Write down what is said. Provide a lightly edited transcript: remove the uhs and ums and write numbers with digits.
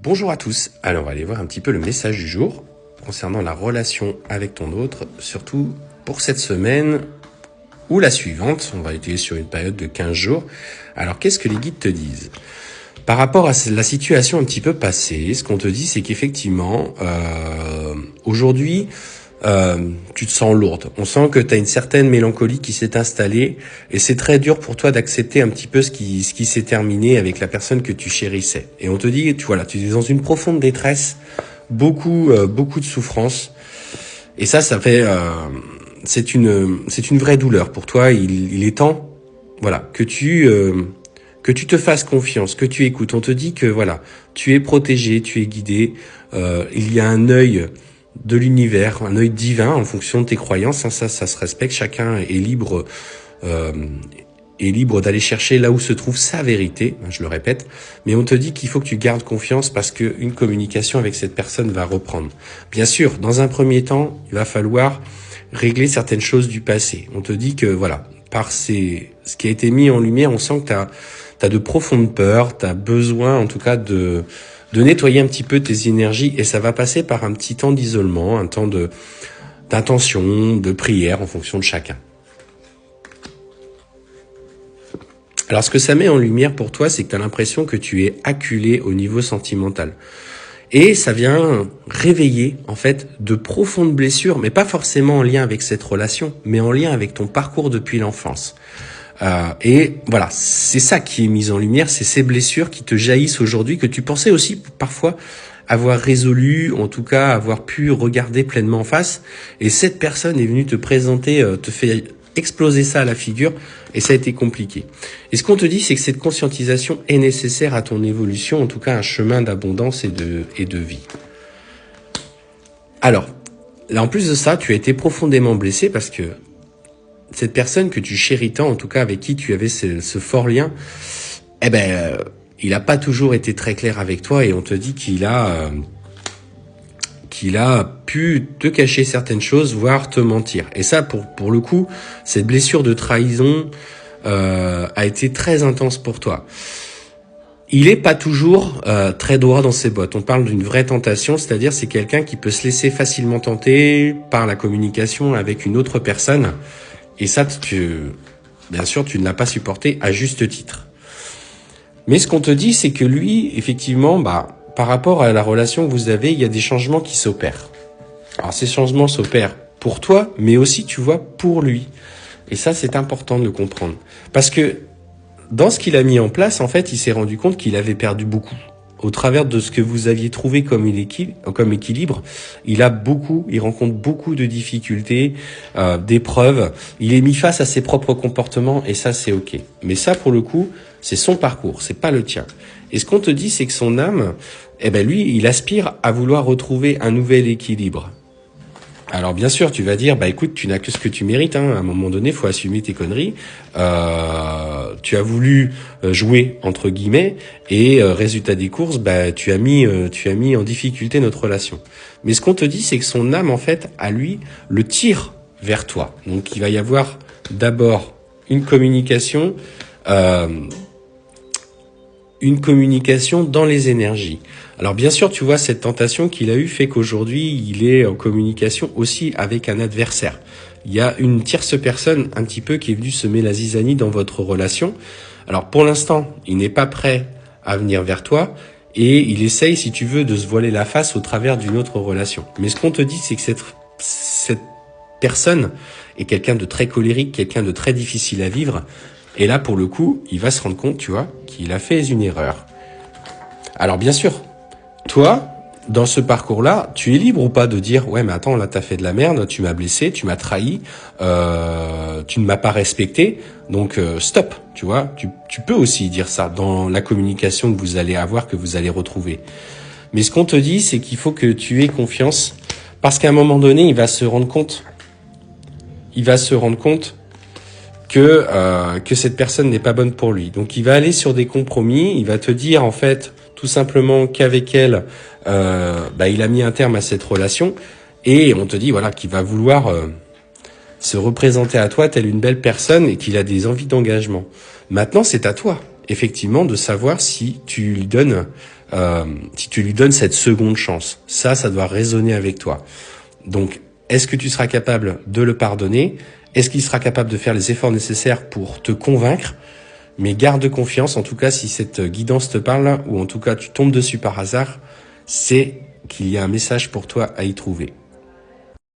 Bonjour à tous, alors on va aller voir un petit peu le message du jour concernant la relation avec ton autre, surtout pour cette semaine ou la suivante. On va étayer sur une période de 15 jours. Alors qu'est-ce que les guides te disent? Par rapport à la situation un petit peu passée, ce qu'on te dit c'est qu'effectivement, aujourd'hui, tu te sens lourde. On sent que tu as une certaine mélancolie qui s'est installée et c'est très dur pour toi d'accepter un petit peu ce qui s'est terminé avec la personne que tu chérissais. Et on te dit, tu es dans une profonde détresse, beaucoup de souffrance. Et ça fait, c'est une vraie douleur pour toi. Il est temps, que tu te fasses confiance, que tu écoutes. On te dit que tu es protégé, tu es guidé. Il y a un œil de l'univers, un œil divin en fonction de tes croyances. Ça se respecte. Chacun est libre d'aller chercher là où se trouve sa vérité. Je le répète. Mais on te dit qu'il faut que tu gardes confiance parce que une communication avec cette personne va reprendre. Bien sûr, dans un premier temps, il va falloir régler certaines choses du passé. On te dit que par ce qui a été mis en lumière, on sent que t'as de profondes peurs, t'as besoin en tout cas de nettoyer un petit peu tes énergies et ça va passer par un petit temps d'isolement, un temps d'intention, de prière en fonction de chacun. Alors ce que ça met en lumière pour toi, c'est que tu as l'impression que tu es acculé au niveau sentimental. Et ça vient réveiller en fait de profondes blessures, mais pas forcément en lien avec cette relation, mais en lien avec ton parcours depuis l'enfance. C'est ça qui est mis en lumière, c'est ces blessures qui te jaillissent aujourd'hui, que tu pensais aussi parfois avoir résolu, en tout cas avoir pu regarder pleinement en face. Et cette personne est venue te présenter, te fait exploser ça à la figure, et ça a été compliqué. Et ce qu'on te dit, c'est que cette conscientisation est nécessaire à ton évolution, en tout cas un chemin d'abondance et de vie. Alors, là en plus de ça, tu as été profondément blessé parce que cette personne que tu chéris tant, en tout cas avec qui tu avais ce fort lien, il a pas toujours été très clair avec toi et on te dit qu'il a pu te cacher certaines choses, voire te mentir. Et ça, pour le coup, cette blessure de trahison a été très intense pour toi. Il est pas toujours très droit dans ses bottes. On parle d'une vraie tentation, c'est-à-dire c'est quelqu'un qui peut se laisser facilement tenter par la communication avec une autre personne. Et ça, bien sûr, tu ne l'as pas supporté à juste titre. Mais ce qu'on te dit, c'est que lui, effectivement, par rapport à la relation que vous avez, il y a des changements qui s'opèrent. Alors, ces changements s'opèrent pour toi, mais aussi, tu vois, pour lui. Et ça, c'est important de le comprendre. Parce que dans ce qu'il a mis en place, en fait, il s'est rendu compte qu'il avait perdu beaucoup. Au travers de ce que vous aviez trouvé comme équilibre, il rencontre beaucoup de difficultés, d'épreuves. Il est mis face à ses propres comportements et ça, c'est ok. Mais ça, pour le coup, c'est son parcours, c'est pas le tien. Et ce qu'on te dit, c'est que son âme, lui, il aspire à vouloir retrouver un nouvel équilibre. Alors bien sûr, tu vas dire, écoute, tu n'as que ce que tu mérites. À un moment donné, faut assumer tes conneries. Tu as voulu jouer entre guillemets et résultat des courses, tu as mis en difficulté notre relation. Mais ce qu'on te dit, c'est que son âme, en fait, à lui, le tire vers toi. Donc il va y avoir d'abord une communication dans les énergies. Alors bien sûr, tu vois, cette tentation qu'il a eue fait qu'aujourd'hui, il est en communication aussi avec un adversaire. Il y a une tierce personne un petit peu qui est venue semer la zizanie dans votre relation. Alors pour l'instant, il n'est pas prêt à venir vers toi et il essaye, si tu veux, de se voiler la face au travers d'une autre relation. Mais ce qu'on te dit, c'est que cette personne est quelqu'un de très colérique, quelqu'un de très difficile à vivre. Et là, pour le coup, il va se rendre compte, tu vois, qu'il a fait une erreur. Alors bien sûr, toi, dans ce parcours-là, tu es libre ou pas de dire « Ouais, mais attends, là, t'as fait de la merde, tu m'as blessé, tu m'as trahi, tu ne m'as pas respecté, donc stop », tu vois. Tu peux aussi dire ça dans la communication que vous allez avoir, que vous allez retrouver. Mais ce qu'on te dit, c'est qu'il faut que tu aies confiance, parce qu'à un moment donné, il va se rendre compte que cette personne n'est pas bonne pour lui. Donc il va aller sur des compromis, il va te dire en fait tout simplement qu'avec elle, il a mis un terme à cette relation et on te dit qu'il va vouloir se représenter à toi telle une belle personne et qu'il a des envies d'engagement. Maintenant, c'est à toi, effectivement, de savoir si tu lui donnes si tu lui donnes cette seconde chance. Ça doit résonner avec toi. Donc, est-ce que tu seras capable de le pardonner? Est-ce qu'il sera capable de faire les efforts nécessaires pour te convaincre? Mais garde confiance, en tout cas, si cette guidance te parle, ou en tout cas tu tombes dessus par hasard, c'est qu'il y a un message pour toi à y trouver.